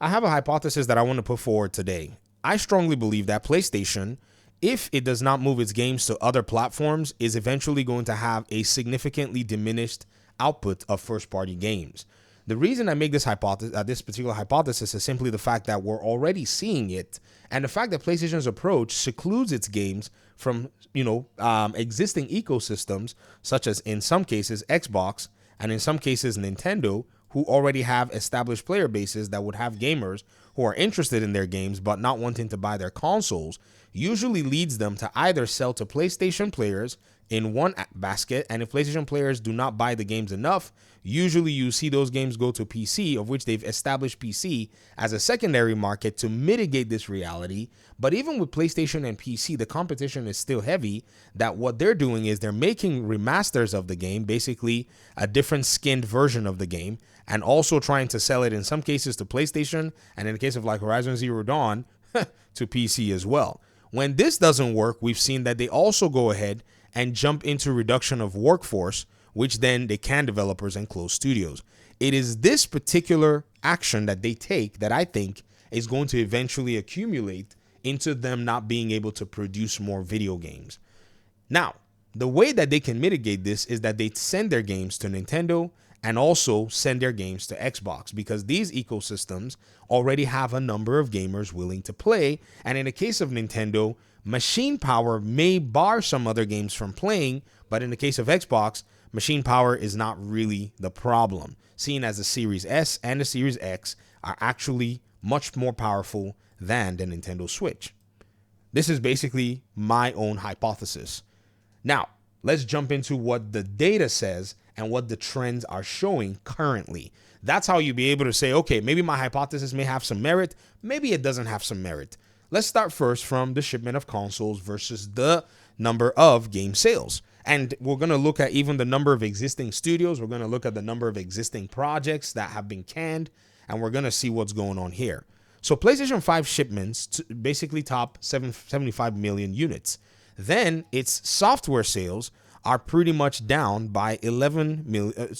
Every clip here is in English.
I have a hypothesis that I want to put forward today. I strongly believe that PlayStation, if it does not move its games to other platforms, is eventually going to have a significantly diminished output of first-party games. The reason I make this particular hypothesis is simply the fact that we're already seeing it, and the fact that PlayStation's approach secludes its games from, existing ecosystems, such as in some cases Xbox and in some cases Nintendo, who already have established player bases that would have gamers who are interested in their games but not wanting to buy their consoles, usually leads them to either sell to PlayStation players in one basket, and if PlayStation players do not buy the games enough, usually you see those games go to PC, of which they've established PC as a secondary market to mitigate this reality. But even with PlayStation and PC, the competition is still heavy, that what they're doing is they're making remasters of the game, basically a different skinned version of the game, and also trying to sell it in some cases to PlayStation, and in the case of like Horizon Zero Dawn, to PC as well. When this doesn't work, we've seen that they also go ahead and jump into reduction of workforce, which then they can developers and close studios. It is this particular action that they take that I think is going to eventually accumulate into them not being able to produce more video games. Now, the way that they can mitigate this is that they send their games to Nintendo and also send their games to Xbox, because these ecosystems already have a number of gamers willing to play. And in the case of Nintendo, machine power may bar some other games from playing, but in the case of Xbox, machine power is not really the problem, seeing as the Series S and the Series X are actually much more powerful than the Nintendo Switch. This is basically my own hypothesis. Now, let's jump into what the data says and what the trends are showing currently. That's how you'll be able to say, okay, maybe my hypothesis may have some merit, maybe it doesn't have some merit. Let's start first from the shipment of consoles versus the number of game sales. And we're going to look at even the number of existing studios. We're going to look at the number of existing projects that have been canned, and we're going to see what's going on here. So PlayStation 5 shipments basically top 75 million units. Then its software sales are pretty much down by 11 million.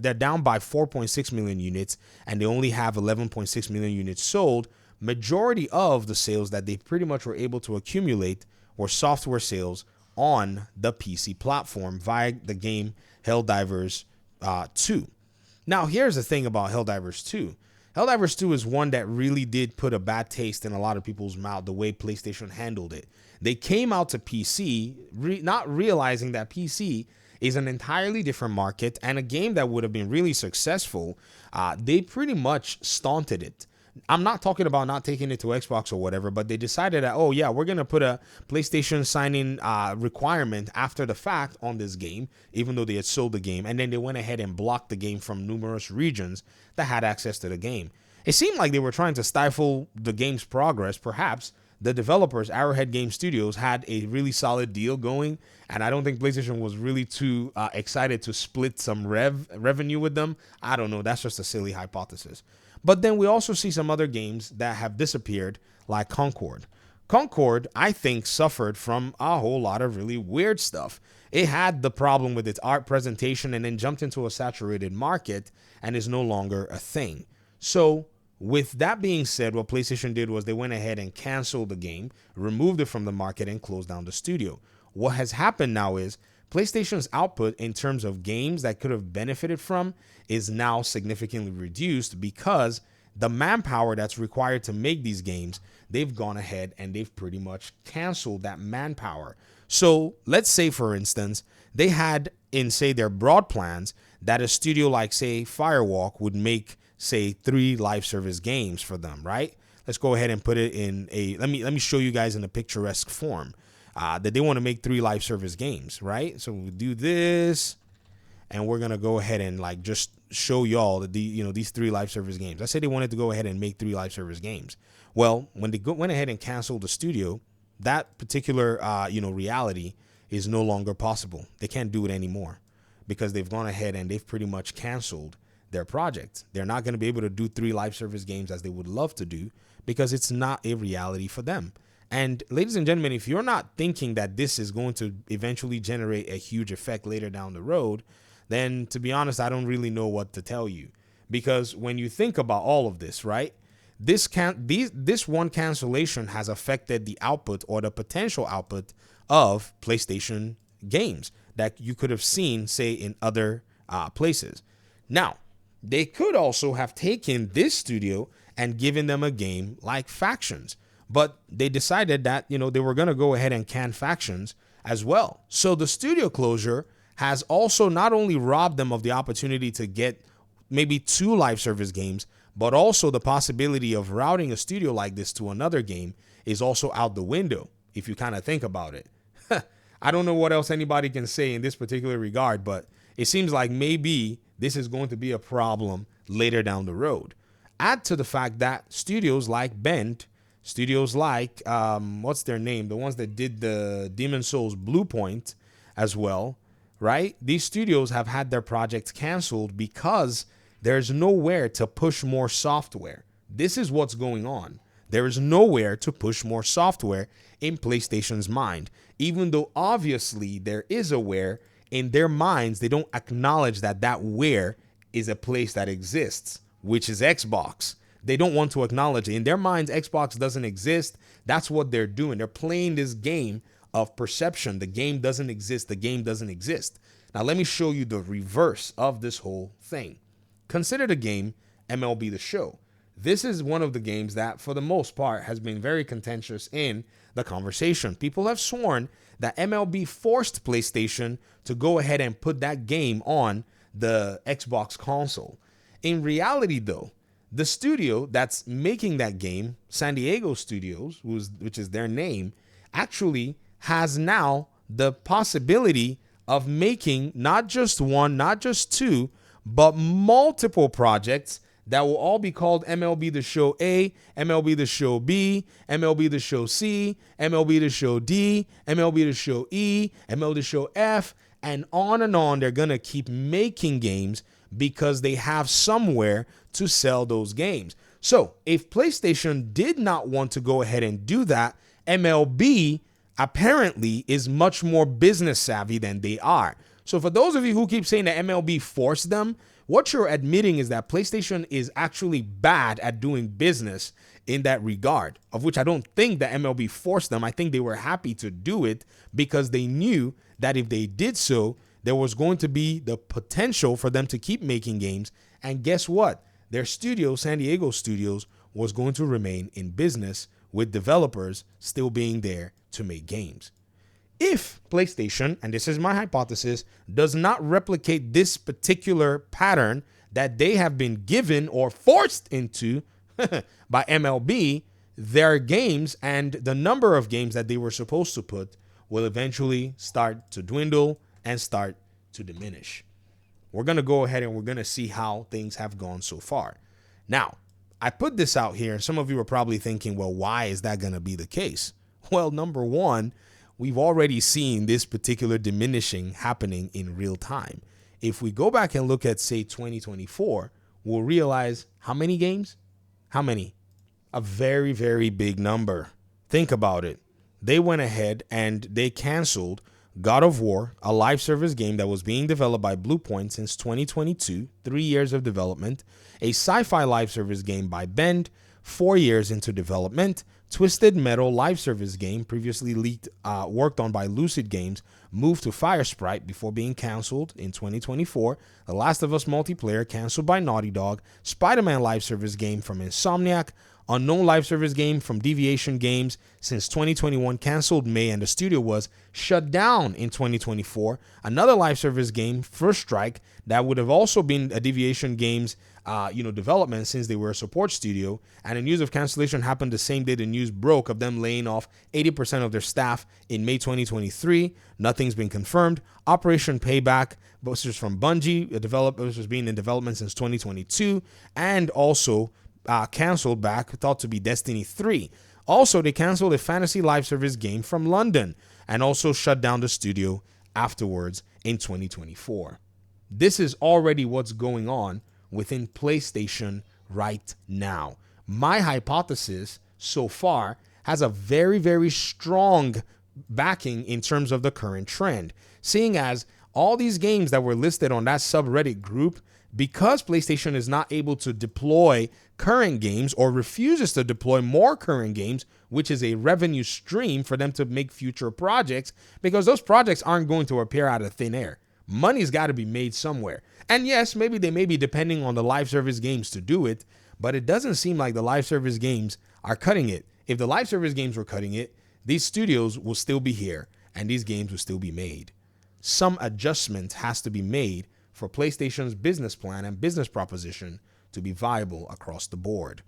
They're down by 4.6 million units, and they only have 11.6 million units sold. Majority of the sales that they pretty much were able to accumulate were software sales on the PC platform via the game Helldivers 2. Now, here's the thing about Helldivers 2. Helldivers 2 is one that really did put a bad taste in a lot of people's mouth, the way PlayStation handled it. They came out to PC, not realizing that PC is an entirely different market, and a game that would have been really successful, they pretty much stunted it. I'm not talking about not taking it to Xbox or whatever, but they decided that, oh yeah, we're going to put a PlayStation sign-in requirement after the fact on this game, even though they had sold the game. And then they went ahead and blocked the game from numerous regions that had access to the game. It seemed like they were trying to stifle the game's progress. Perhaps the developers, Arrowhead Game Studios, had a really solid deal going, and I don't think PlayStation was really too excited to split some revenue with them. I don't know. That's just a silly hypothesis. But then we also see some other games that have disappeared, like Concord. Concord, I think, suffered from a whole lot of really weird stuff. It had the problem with its art presentation and then jumped into a saturated market and is no longer a thing. So with that being said, what PlayStation did was they went ahead and canceled the game, removed it from the market, and closed down the studio. What has happened now is PlayStation's output in terms of games that could have benefited from is now significantly reduced because the manpower that's required to make these games, they've gone ahead and they've pretty much canceled that manpower. So let's say, for instance, they had in, say, their broad plans that a studio like, say, Firewalk would make, say, 3 live service games for them, right? Let's go ahead and put it in a, let me show you guys in a picturesque form. That they want to make 3 live service games, right? So we do this, and we're gonna go ahead and like just show y'all that these 3 live service games. Let's say they wanted to go ahead and make 3 live service games. Well, when they went ahead and canceled the studio, that particular reality is no longer possible. They can't do it anymore because they've gone ahead and they've pretty much canceled their project. They're not going to be able to do 3 live service games as they would love to do because it's not a reality for them. And ladies and gentlemen, if you're not thinking that this is going to eventually generate a huge effect later down the road, then to be honest, I don't really know what to tell you. Because when you think about all of this, right, This one cancellation has affected the output or the potential output of PlayStation games that you could have seen, say, in other places. Now, they could also have taken this studio and given them a game like Factions, but they decided that, they were going to go ahead and can Factions as well. So the studio closure has also not only robbed them of the opportunity to get maybe 2 live service games, but also the possibility of routing a studio like this to another game is also out the window, if you kind of think about it. I don't know what else anybody can say in this particular regard, but it seems like maybe this is going to be a problem later down the road. Add to the fact that studios like Bend, studios like, what's their name? The ones that did the Demon Souls Bluepoint as well, right? These studios have had their projects canceled because there's nowhere to push more software. This is what's going on. There is nowhere to push more software in PlayStation's mind, even though obviously there is a where. In their minds, they don't acknowledge that where is a place that exists, which is Xbox. They don't want to acknowledge it. In their minds, Xbox doesn't exist. That's what they're doing. They're playing this game of perception. The game doesn't exist. The game doesn't exist. Now, let me show you the reverse of this whole thing. Consider the game MLB the Show. This is one of the games that, for the most part, has been very contentious in the conversation. People have sworn that MLB forced PlayStation to go ahead and put that game on the Xbox console. In reality, though, the studio that's making that game, San Diego Studios, which is their name, actually has now the possibility of making not just one, not just 2, but multiple projects that will all be called MLB the Show A, MLB the Show B, MLB the Show C, MLB the Show D, MLB the Show E, MLB the Show F, and on. They're going to keep making games because they have somewhere to sell those games. So if PlayStation did not want to go ahead and do that, MLB apparently is much more business savvy than they are. So for those of you who keep saying that MLB forced them, what you're admitting is that PlayStation is actually bad at doing business in that regard, of which I don't think that MLB forced them. I think they were happy to do it because they knew that if they did so, there was going to be the potential for them to keep making games. And guess what? Their studio, San Diego Studios, was going to remain in business with developers still being there to make games. If PlayStation, and this is my hypothesis, does not replicate this particular pattern that they have been given or forced into by MLB, their games and the number of games that they were supposed to put will eventually start to dwindle and start to diminish. We're going to go ahead and we're going to see how things have gone so far. Now, I put this out here, and some of you are probably thinking, well, why is that going to be the case? Well, number one, we've already seen this particular diminishing happening in real time. If we go back and look at, say, 2024, we'll realize how many games? How many? A very, very big number. Think about it. They went ahead and they canceled God of War, a live service game that was being developed by Bluepoint since 2022, 3 years of development, a sci-fi live service game by Bend, 4 years into development, Twisted Metal live service game previously leaked, worked on by Lucid Games, moved to Firesprite before being canceled in 2024. The Last of Us multiplayer canceled by Naughty Dog. Spider-Man live service game from Insomniac. Unknown live service game from Deviation Games since 2021 canceled May, and the studio was shut down in 2024. Another live service game, First Strike, that would have also been a Deviation Games development since they were a support studio. And the news of cancellation happened the same day the news broke of them laying off 80% of their staff in May 2023. Nothing's been confirmed. Operation Payback, which is from Bungie, which was being in development since 2022, and also canceled back, thought to be Destiny 3. Also, they canceled a fantasy live service game from London and also shut down the studio afterwards in 2024. This is already what's going on within PlayStation right now. My hypothesis so far has a very, very strong backing in terms of the current trend, seeing as all these games that were listed on that subreddit group Because PlayStation is not able to deploy current games or refuses to deploy more current games, which is a revenue stream for them to make future projects, because those projects aren't going to appear out of thin air. Money's got to be made somewhere. And yes, maybe they may be depending on the live service games to do it, but it doesn't seem like the live service games are cutting it. If the live service games were cutting it, these studios will still be here and these games will still be made. Some adjustment has to be made for PlayStation's business plan and business proposition to be viable across the board.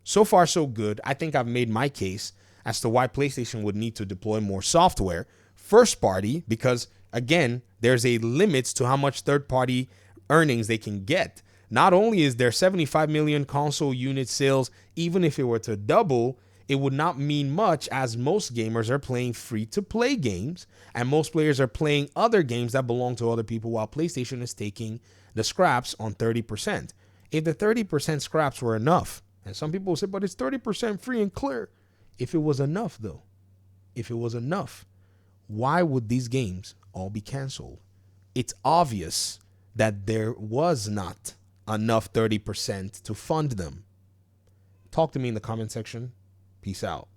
So far, so good. I think I've made my case as to why PlayStation would need to deploy more software, first party, because again, there's a limit to how much third party earnings they can get. Not only is there 75 million console unit sales, even if it were to double, it would not mean much, as most gamers are playing free-to-play games and most players are playing other games that belong to other people, while PlayStation is taking the scraps on 30%. If the 30% scraps were enough, and some people will say, but it's 30% free and clear. If it was enough, though, if it was enough, why would these games all be canceled? It's obvious that there was not enough 30% to fund them. Talk to me in the comment section. Peace out.